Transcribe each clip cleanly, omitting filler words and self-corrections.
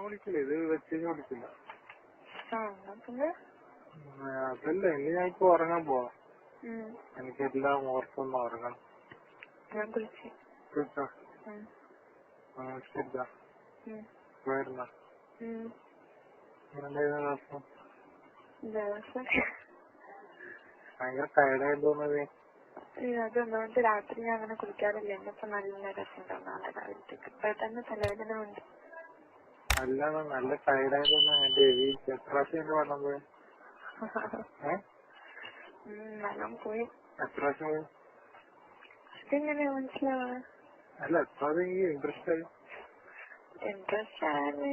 വിളിക്കില്ല, ഇത് വെച്ച് വിളിക്കില്ല. അതല്ല, ഇനി ഞാൻ ഇപ്പൊ ഉറങ്ങാൻ പോവാ. എനിക്കെല്ലാം ഓർത്തൊന്ന് ഉറങ്ങണം. വിളിച്ചോ? ശരിതാ പോയിരുന്ന ദിവസം ഭയങ്കര ടയർഡായി തോന്നുന്നത്. അതൊന്നാമത്തെ രാത്രി ഞാൻ അങ്ങനെ കുളിക്കാറില്ല. എന്നിപ്പോ നല്ല രസം നാളെ രാവിലത്തേക്ക്. ഇപ്പൊ തന്നെ തലവേദന ഉണ്ട്. അല്ലാതെ നല്ല ടയർഡായി തോന്നുന്നു. എന്റെ എത്ര പ്രാവശ്യം എന്റെ വെള്ളം പോയി? വെള്ളം പോയി. എത്ര പ്രാവശ്യം പോയി? അതെങ്ങനെയാ മനസ്സിലാവാ? അല്ല, എത്ര ഇൻട്രസ്റ്റ് ആയി? ഇൻട്രസ്റ്റ് ആണ്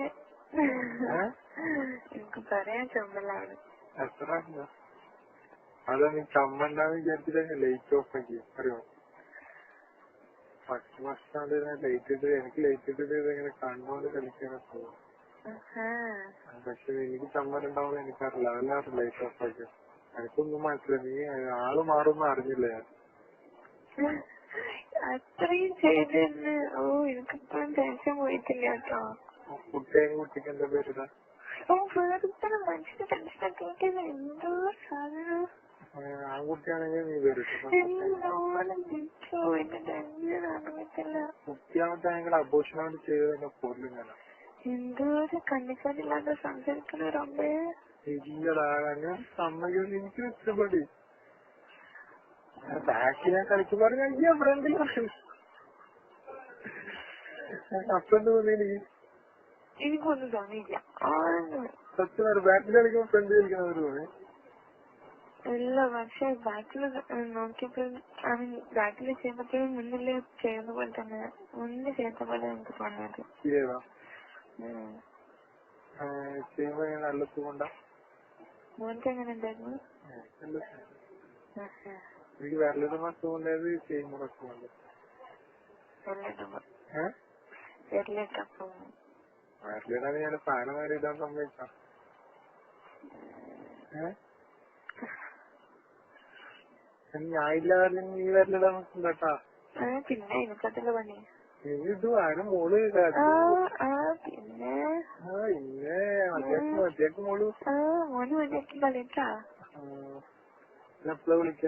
എനിക്ക് പറയാൻ ചുമലാണ്. എത്ര അതാ നീ ചമ്മണ്ടാന്ന് വിചാരിച്ചിട്ട് ലൈറ്റ് ഓഫ് ആക്കി അറിയോ? ഫസ്റ്റ് ലൈറ്റ് ഇട്ട് എനിക്ക് ലൈറ്റ് ഇട്ടിട്ട് ഇങ്ങനെ കണ്ണുകൊണ്ട് കളിക്കാനൊക്കെ പോകും. പക്ഷെ എനിക്ക് ചമ്മലുണ്ടാവുന്ന എനിക്കറിയില്ല, അതല്ലാതെ ലൈറ്റ് ഓഫ് ആക്കി. എനിക്കൊന്നും മനസ്സിലായി, നീ ആള് മാറുമെന്ന് അറിഞ്ഞില്ല ഞാൻ. അത്രയും ചെയ്തെന്ന്. ഓ, എനിക്കിപ്പോഴും ടെൻഷൻ പോയിട്ടില്ല കേട്ടോ. കുട്ടിക്ക് എന്താ പേരിടാ? ഓ, വേറെ മനുഷ്യന്റെ ടെൻഷനൊക്കെ എന്തോ സാധനം. ആൺകുട്ടിയാണെങ്കിൽ നീ പേരിട്ടു. കുട്ടിയാമത്തെ അബോഷനായിട്ട് ചെയ്ത് തന്നെ പോലും ഞാൻ. എന്തോ ഒരു കണ്ണിക്കാരില്ലാതെ സംസാരിക്കുന്ന റബ്ബേ. ഇല്ലടാ, ഞാൻ സമ്മതിക്കുന്നത് എനിക്ക് ഇഷ്ടപ്പെട്ടു. ബാക്കിനെ കളിക്കുമ്പോ ഫ്രണ്ടിൽ അപ്പന്ത് തോന്നി എനിക്കൊന്നും തോന്നിയില്ല. സത്യം ബാക്കിൽ കളിക്കുമ്പോ ഫ്രണ്ട് കളിക്കുന്നവര് തോന്നി. ഇല്ല, പക്ഷെ ബാക്കില് നോക്കിയപ്പോഴും ബാക്കില് ചെയ്യുമ്പോഴും മുന്നില് ചെയ്യുന്ന പോലെ തന്നെ മുന്നിൽ ചെയ്യുന്ന പോലെ എനിക്ക് തോന്നിയത്. നല്ല സുഖമുണ്ടാ? മോനക്ക് എങ്ങനെ ഉണ്ടായിരുന്നു? എനിക്ക് വിരലിടുമ്പോ സുഖമുണ്ടായത് ചെയ്യുമ്പോ സുഖമുണ്ട്. വിരലിടാൻ ഞാൻ ഫാനമാരി ഇടാൻ സമ്മതിച്ചാ? ഞാനില്ലാതെ നീ വിരലിടാൻ നോക്കണ്ടാ. പിന്നെ എനിക്കതില്ല പണി. ഇത് ആരും മോള് പിന്നെ മതിയാക്ക് മോള് മോന് മതിയാക്കി കളിക്കാ. എപ്പോഴാ വിളിക്ക?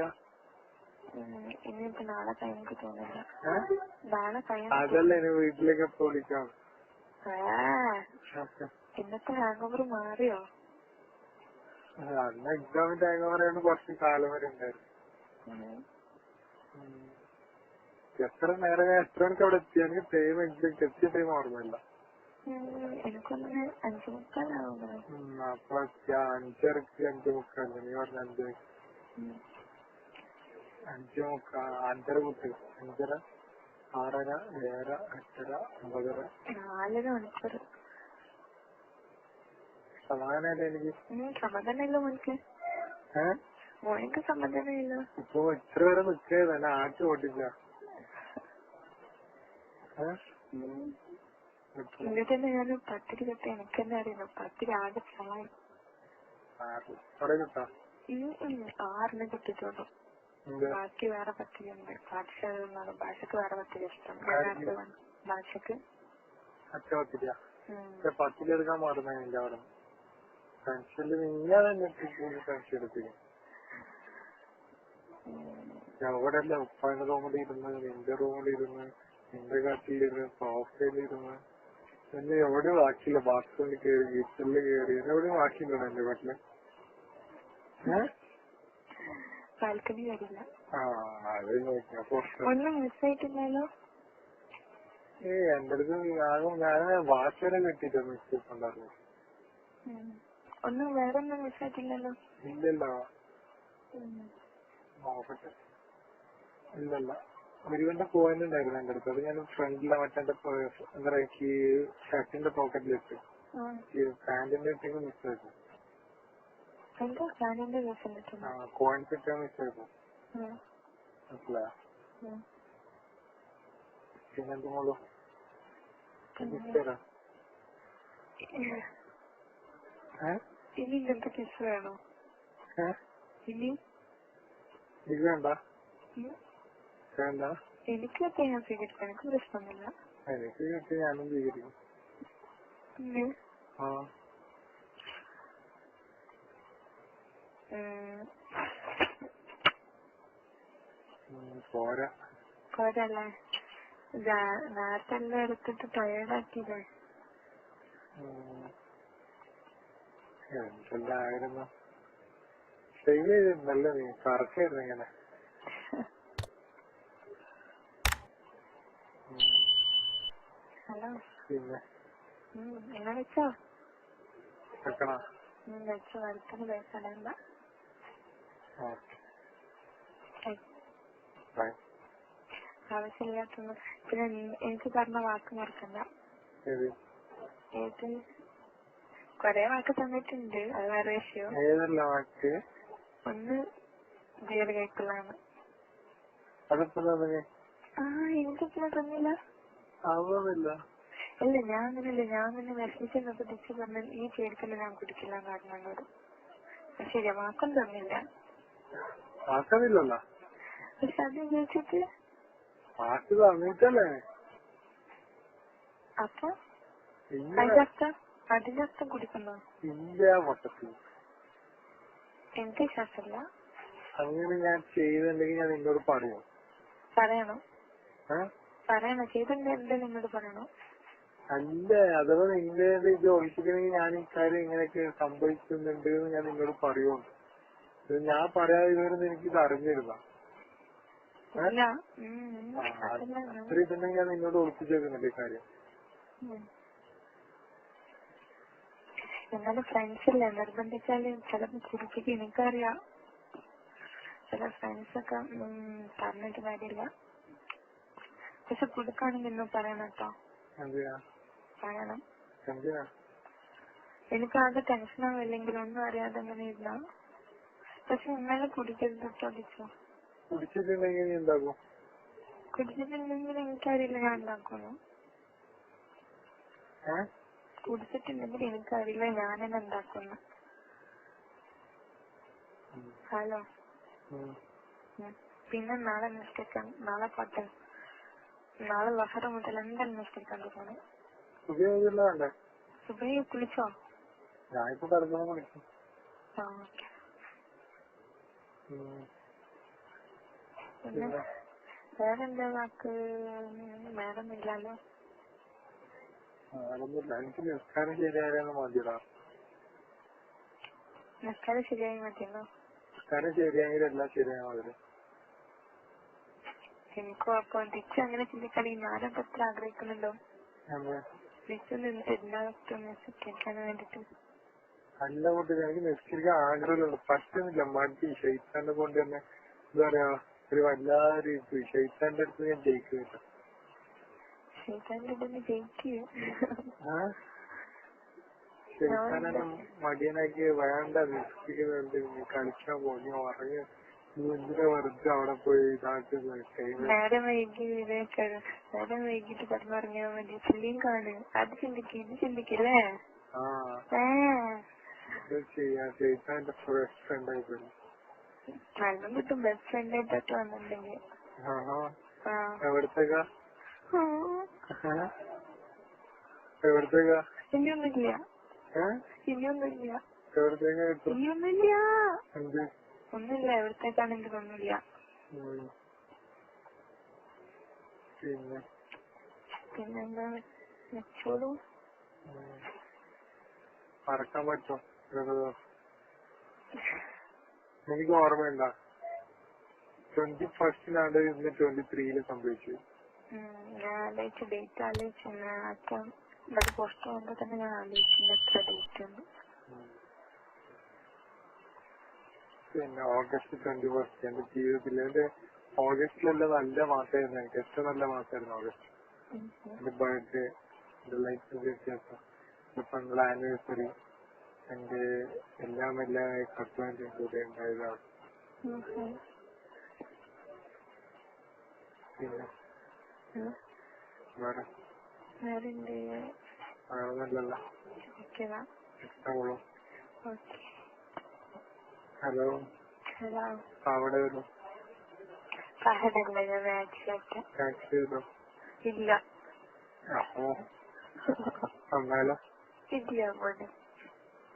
ഇനിയിപ്പോ നാളെ കഴിയാൻ തോന്നില്ല. നാളെ കഴിയാൻ. അതല്ല, ഇനി വീട്ടിലേക്ക് എപ്പോ വിളിക്കാം? ഇന്നത്തെ ഹാങ് ഓവർ മാറിയോ? അന്ന് എക്സാമിന്റെ ഹാങ് ഓവറാണ് കുറച്ച് കാലം വരെ ഉണ്ടായിരുന്നു. എത്ര നേരം എത്ര മണിക്ക് അവിടെ എത്തി? എനിക്ക് ടൈം എത്തിയ ടൈം ഓർമ്മയില്ല. എനിക്കൊന്ന് 5:30 അപ്പൊ 5:30 5:30 നീ പറഞ്ഞ 5:00 5:30 കുട്ടി 5:30 6:30 7:30 8:30 9:30 4 മണിക്കൂർ. സമാധാനല്ലേ എനിക്ക്? സമാധാനമില്ല മോനിക്ക്. മോനിക്ക് സമാധാനമില്ല. ഇപ്പൊ ഇത്ര വരെ നിൽക്കുക തന്നെ ആഴ്ച ഓട്ടില്ല. എന്നിട്ട് തന്നെ ഞാൻ പത്തിരി കെട്ടി. എനിക്ക് തന്നെ അറിയുന്നു പത്തിരി ആകെ ചായി. 6 കിട്ടിട്ടുള്ളൂ. ബാക്കി വേറെ പത്തിരി ഉണ്ട്. ഭാഷക്ക് വേറെ പത്തിരി ഇഷ്ടം. ഭാഷക്ക് പത്തിരി എടുക്കാൻ മാറുന്ന എന്റെ അവിടെ ടെൻഷനിൽ നിന്നെ തന്നെ ടെൻഷൻ എടുത്തില്ല. അവിടെ അല്ല ഉപ്പാന്റെ റൂമിലിരുന്ന്, നിന്റെ റൂമിലിരുന്ന്, നിന്റെ കാട്ടിലിരുന്ന്, സോഫയിലിരുന്ന്, എന്നെ എവിടെയും ബാക്കിയില്ല. ബാത്റൂമിൽ കയറി, കിച്ചണില് കയറി, എവിടെയും ബാക്കിയില്ലല്ലോ എന്റെ വീട്ടില്. ബാൽക്കണി വരില്ല. അത് നോക്കിയപ്പോ ഒന്നും മിസ്സായിട്ടില്ലല്ലോ. എന്റെ അടുത്ത് ഞാൻ വാച്ച് വരെ കിട്ടിട്ട് മിസ്റ്റേക്ക് ഉണ്ടായിരുന്നു. ഒന്നും വേറെ ഒന്നും മിസ്സായിട്ടില്ലല്ലോ. ഇല്ലല്ലോ, നോക്കട്ടെ. ഇല്ലല്ല, ഒരുവന്റെ പോയിന്റ് ഉണ്ടായിരുന്നു എന്റെ അടുത്ത്. അത് ഞാൻ ഫ്രണ്ടിലെ മറ്റേ എന്താ പറയാ ഷർട്ടിന്റെ പോക്കറ്റിലിട്ട് പാന്റിന്റെ ഇട്ടേക്ക് മിസ്സായിരുന്നു. കോയിൻസ് ഇട്ടാ മിസ്സായിരുന്നു. മനസ്സിലായോ? പിന്നെന്ത് മോളൂ ഇനി ഇങ്ങനത്തെ കിസ് വേണോ? ഇനി ഇത് വേണ്ട. വേണ്ട, എനിക്ക് കിട്ടിയ ഞാൻ സ്വീകരിക്കാം. എനിക്ക് പ്രശ്നമൊന്നുമില്ല. എനിക്ക് കിട്ടിയ ഞാനും സ്വീകരിക്കും. പോരാ പോരല്ലേ? നേരത്തെ എല്ലാം എടുത്തിട്ട് ടയേർഡാക്കിയില്ലേ? എന്തെല്ലായിരുന്നു സ്റ്റൈൽ ചെയ്തിട്ടുണ്ടല്ലോ നീ. കറക്റ്റായിരുന്നു ഇങ്ങനെ. ഹലോ. പിന്നെ എന്നാ വെച്ചോ? വെക്കണോ? വെച്ചോ. അടുത്തൊരു പേസടണ്ട. ആവശ്യമില്ലാത്തൊന്നും. പിന്നെ എനിക്ക് പറഞ്ഞ വാക്ക് മറക്കണ്ട. ഏത്? കൊറേ വാക്ക് തന്നിട്ടുണ്ട്, അത് വേറെ വിഷയം. ഏതല്ല വാക്ക്? ഒന്ന് ജോലി കഴിക്കലാണ്. എനിക്കെപ്പോഴും തന്നില്ല. അല്ല, ഞാൻ അങ്ങനല്ല. ഞാൻ പിന്നെ വിഷമിച്ചെന്നപ്പോ തിരിച്ചു പറഞ്ഞ ഈ ചേർക്കല്ല ഞാൻ കുടിക്കില്ല കാരണങ്ങളോട്. ശരിയാ, വാക്കും തന്നില്ല. പക്ഷെ അത് ചോദിച്ചിട്ട് അപ്പൊ അതിന്റെ അർത്ഥം കുടിക്കുന്നോ? എനിക്ക് വിശ്വാസമില്ല. അങ്ങനെ ഞാൻ ചെയ്തിട്ടുണ്ടെങ്കിൽ ഞാൻ നിന്നോട് പറയണോ? പറയണോ? ചെയ്തിട്ടുണ്ടെങ്കിൽ നിന്നോട് പറയണോ? അല്ല, അഥവാ നിന്റെ ഇത് ഒഴിച്ചിട്ടുണ്ടെങ്കിൽ ഞാൻ ഇക്കാര്യം ഇങ്ങനെയൊക്കെ സംഭവിക്കുന്നുണ്ട് എന്ന് ഞാൻ നിന്നോട് പറയുമോ? ഞാൻ പറയാതെ ഇതുവരെ എനിക്കിത് അറിഞ്ഞിരുന്ന അത്ര ഇതുണ്ടെങ്കിൽ ഞാൻ നിന്നോട് ഒളിപ്പിച്ചു വെക്കുന്നുണ്ട് ഇക്കാര്യം. എന്നാലും ഫ്രണ്ട്സില്ലേ, നിർബന്ധിച്ചാല് ചിലപ്പോ കുടിപ്പിക്കും. എനിക്കറിയാം, ചില ഫ്രണ്ട്സൊക്കെ പറഞ്ഞിട്ട് കാര്യമില്ല. പക്ഷെ കൊടുക്കാണെങ്കിൽ ഇന്നും പറയണം കേട്ടോ. പറയണം. എനിക്കാകെ ടെൻഷനാവില്ലെങ്കിൽ ഒന്നും അറിയാതെ അങ്ങനെ ഇരുന്ന. പക്ഷെ ഇന്നലെ കുടിക്കരുത് ചോദിച്ചോ? കുടിച്ചിട്ടുണ്ടെങ്കിൽ എനിക്കറിയില്ല ഞാൻ ഉണ്ടാക്കുന്നു. കുടിച്ചിട്ടുണ്ടെങ്കിൽ എനിക്കറിയില്ല ഞാനെന്നെ ഉണ്ടാക്കുന്നു. ഹലോ. പിന്നെ നാളെ നിസ്കരിക്കാൻ, നാളെ പോട്ടെ. നാളെ ലഹറ മുതൽ എന്തായാലും നിസ്കരിക്കാൻ പോകണം. സുബൈ കുളിച്ചോ? പിന്നെ വേറെന്താ വാക്ക്? വേറൊന്നുമില്ലല്ലോ. നിസ്കാരം ശരിയായാലും മതിയടാ. നിസ്കാരം ശരിയായി മതിയല്ലോ. നിസ്കാരം ശരിയായെങ്കിൽ എല്ലാം ശരിയാവും. എനിക്കും അപ്പൊ തിരിച്ച് അങ്ങനെ ചിന്തിക്കണെങ്കിൽ ഞാനൊക്കെ എത്ര ആഗ്രഹിക്കുന്നുണ്ടോ നിസ്കരിക്കാൻ വേണ്ടിട്ട്. അല്ല കൊണ്ട് എനിക്ക് നിസ്കരിക്കാൻ ആഗ്രഹമുള്ളൂ, പറ്റുന്നില്ല. മടി ഷെയ്ത്താന്റെ കൊണ്ട് തന്നെ എന്താ പറയാ, ഒരു വല്ലാതൊരു ഷെയ്ത്താന്റെ അടുത്ത് ഞാൻ ജയിക്കുന്നില്ല. ഷെയ്ത്താനെ മടിയനാക്കി വേണ്ട നിസ്കരിക്കുന്നുണ്ട്, നീ കളിക്കാൻ പോ, നീ ഉറങ്ങി, നീ എന്തിനാ വെറുതെ അവിടെ പോയി നേരം വൈകിട്ട് കിടന്നുറങ്ങിയാൽ മതി. ഫിലിം കാണു, അത് ചിന്തിക്കും, ഇത് ചിന്തിക്കില്ലേ? ഷെയ്ത്താന്റെ ബെസ്റ്റ് ഫ്രണ്ട് ആയിപ്പോയി. നല്ല കിട്ടും ബെസ്റ്റ് ഫ്രണ്ട് ആയിട്ടൊക്കെ വന്നിട്ടുണ്ടെങ്കിൽ. എവിടത്തേക്കാ? ഇനിയൊന്നുമില്ല. ഒന്നുമില്ല, എവിടത്തേക്കാണെങ്കിലും ഒന്നുമില്ല. പിന്നെന്താ വെച്ചോളൂ. മറക്കാൻ പറ്റും. എനിക്ക് ഓർമ്മയുണ്ടാ 21st 23 സംഭവിച്ചു. ഞാൻ ആലോചിച്ച ഡേറ്റ് ആലോചിച്ചു. ഇവിടെ പോസ്റ്റ് പോകുമ്പോ തന്നെ ഞാൻ ആലോചിച്ചില്ല എത്ര ഡേറ്റ് ഉണ്ട്. പിന്നെ August 21 എന്റെ ജീവിതത്തിൽ എന്റെ ഓഗസ്റ്റിലെല്ലാം നല്ല മാസമായിരുന്നു. എനിക്ക് ഏറ്റവും നല്ല മാസമായിരുന്നു ഓഗസ്റ്റ്. എന്റെ ബർത്ത്ഡേ, എന്റെ ലൈഫിന്റെ വ്യത്യാസം, എന്റെ പെങ്ങളുടെ ആനിവേഴ്സറി, എന്റെ എല്ലാ കട്ട്ലാൻഡും കൂടെ ഉണ്ടായതാണ്. പിന്നെ വേറൊന്നല്ലല്ലോ. ഹലോ. അവിടെ വരും. ഇല്ല. അപ്പോ എന്നാലോ ഇല്ല പോലെ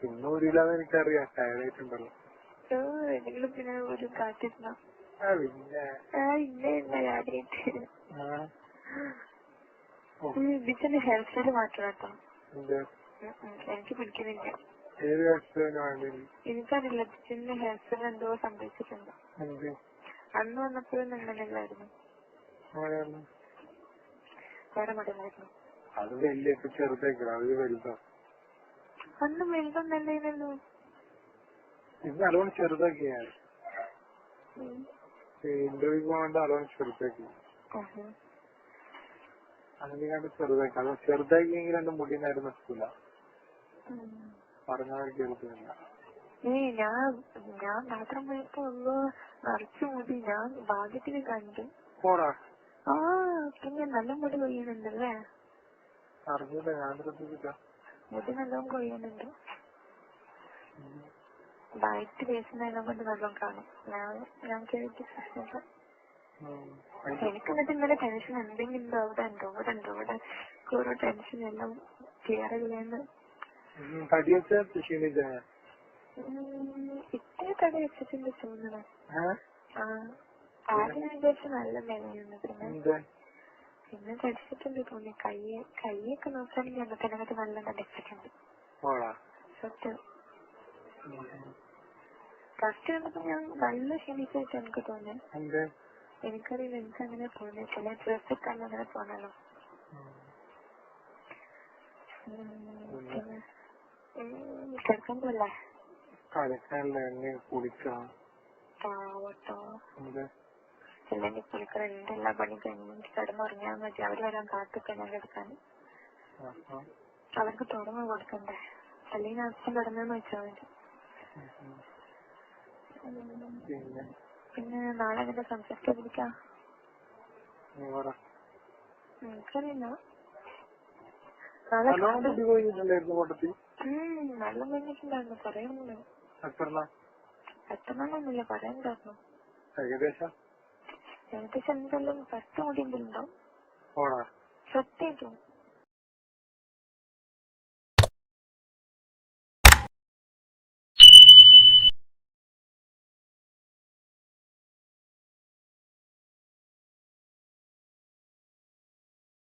പിന്നെ ഊരില്ലാതെ എനിക്കറിയാം, ടയർഡായിട്ടുണ്ടല്ലോ. എന്തെങ്കിലും പിന്നെ ഒരു കാറ്റിരുന്നോ? പിന്നെ ഇല്ല കാര്യായിട്ട് ഓ, ഇതിന്റെ ഹെയർ സ്റ്റൈല് മാറ്റണം കേട്ടോ. എന്ത് എനിക്ക് പിടിക്കുന്നില്ല. ഏത് ഹെയർസ്റ്റൈലാണ് വേണ്ടത്? എനിക്കറിയില്ല, ഇതിന്റെ ഹെയർ സ്റ്റൈൽ എന്തോ സംഭവിച്ചിട്ടുണ്ട്. എന്ത് അന്ന് വന്നപ്പോഴും അങ്ങനെയല്ലായിരുന്നു, അങ്ങനെയാണ്? വേറെ മടങ്ങായിരുന്നു. അത് വലിയ ചെറുതേക്കണം, അത് വലുതാ. അന്ന് വലുതൊന്നല്ലോ. ഇത് നല്ലോണം ചെറുതാക്കിയാൽ ഇന്റർവ്യൂ പോകാണ്ട് നല്ലോണം ചെറുതാക്കി. അങ്ങനെ കണ്ട് ചെറുതാക്കി, അത് ചെറുതാക്കിയെങ്കിൽ എന്റെ മുടി നേരം നിൽക്കില്ല, പറഞ്ഞാൽ കേൾക്കുന്നില്ല. ഞാൻ മാത്രം പോയപ്പോ നിറച്ചു മുടി ഞാൻ ഭാഗ്യത്തിന് കണ്ടു. പോടാ. പിന്നെ നല്ല മുടി കൊയ്യുന്നുണ്ടല്ലേ? അറിഞ്ഞില്ല, ഞാൻ ശ്രദ്ധിച്ചില്ല. മുടി നല്ലോണം കൊയ്യുന്നുണ്ട്. വൈറ്റ് വേസുന്നതിനെ കൊണ്ട് നല്ലോണം കാണും. ഞാൻ കേട്ടിട്ട് പ്രശ്നമില്ല. എനിക്കെന്നിട്ട് ഇന്നലെ ടെൻഷൻ എന്തെങ്കിലും അവിടെ ഓരോ ടെൻഷൻ എല്ലാം ക്ലിയർ ചെയ്യലെന്ന്. ഇത്രയും തടി വെച്ചിട്ടുണ്ട് തോന്നണം. ആദ്യം വിചാരിച്ച നല്ല നിലയാണ്, പിന്നെ തടിച്ചിട്ടുണ്ട് തോന്നി. കൈയൊക്കെ നോക്കുകയാണെങ്കിൽ അന്നത്തെ നല്ല തടിച്ചിട്ടുണ്ട്. സത്യം ഫസ്റ്റ് കണ്ടപ്പോ ഞാൻ നല്ല ക്ഷീണിച്ചായിട്ട് എനിക്ക് തോന്നുന്നു. എനിക്കറിയില്ല, എനിക്ക് അങ്ങനെ തോന്നി. ചില ഡ്രസ് ഇട്ടാലും അങ്ങനെ തോന്നല്ലോ. കിടക്കാൻ പോലെ പാവട്ടോ. അല്ലെങ്കിൽ കുളിക്കാൻ എന്തെല്ലാം പണി കഴിഞ്ഞ് കിടന്നുറങ്ങിയാൽ മതി. അവര് വരാൻ കാത്തിക്കാൻ ഞാൻ കിടക്കാൻ. അവർക്ക് തുറന്നു കൊടുക്കണ്ടേ, അല്ലെങ്കിൽ അച്ഛൻ കിടന്നെന്ന് വെച്ചാൽ മതി. പിന്നെ നാളെ എങ്ങനെ സംസാരിക്കാതിരിക്കാം? എനിക്കറിയില്ല. നല്ല കഴിഞ്ഞിട്ടുണ്ടായിരുന്നു, പറയാനൊന്നുമില്ല. എത്രണ്ണൊന്നുമില്ല, പറയാനുണ്ടായിരുന്നു. ഏകദേശം എന്തെല്ലാം 10 മുടി ഉണ്ടാവും സത്യമായിട്ടും.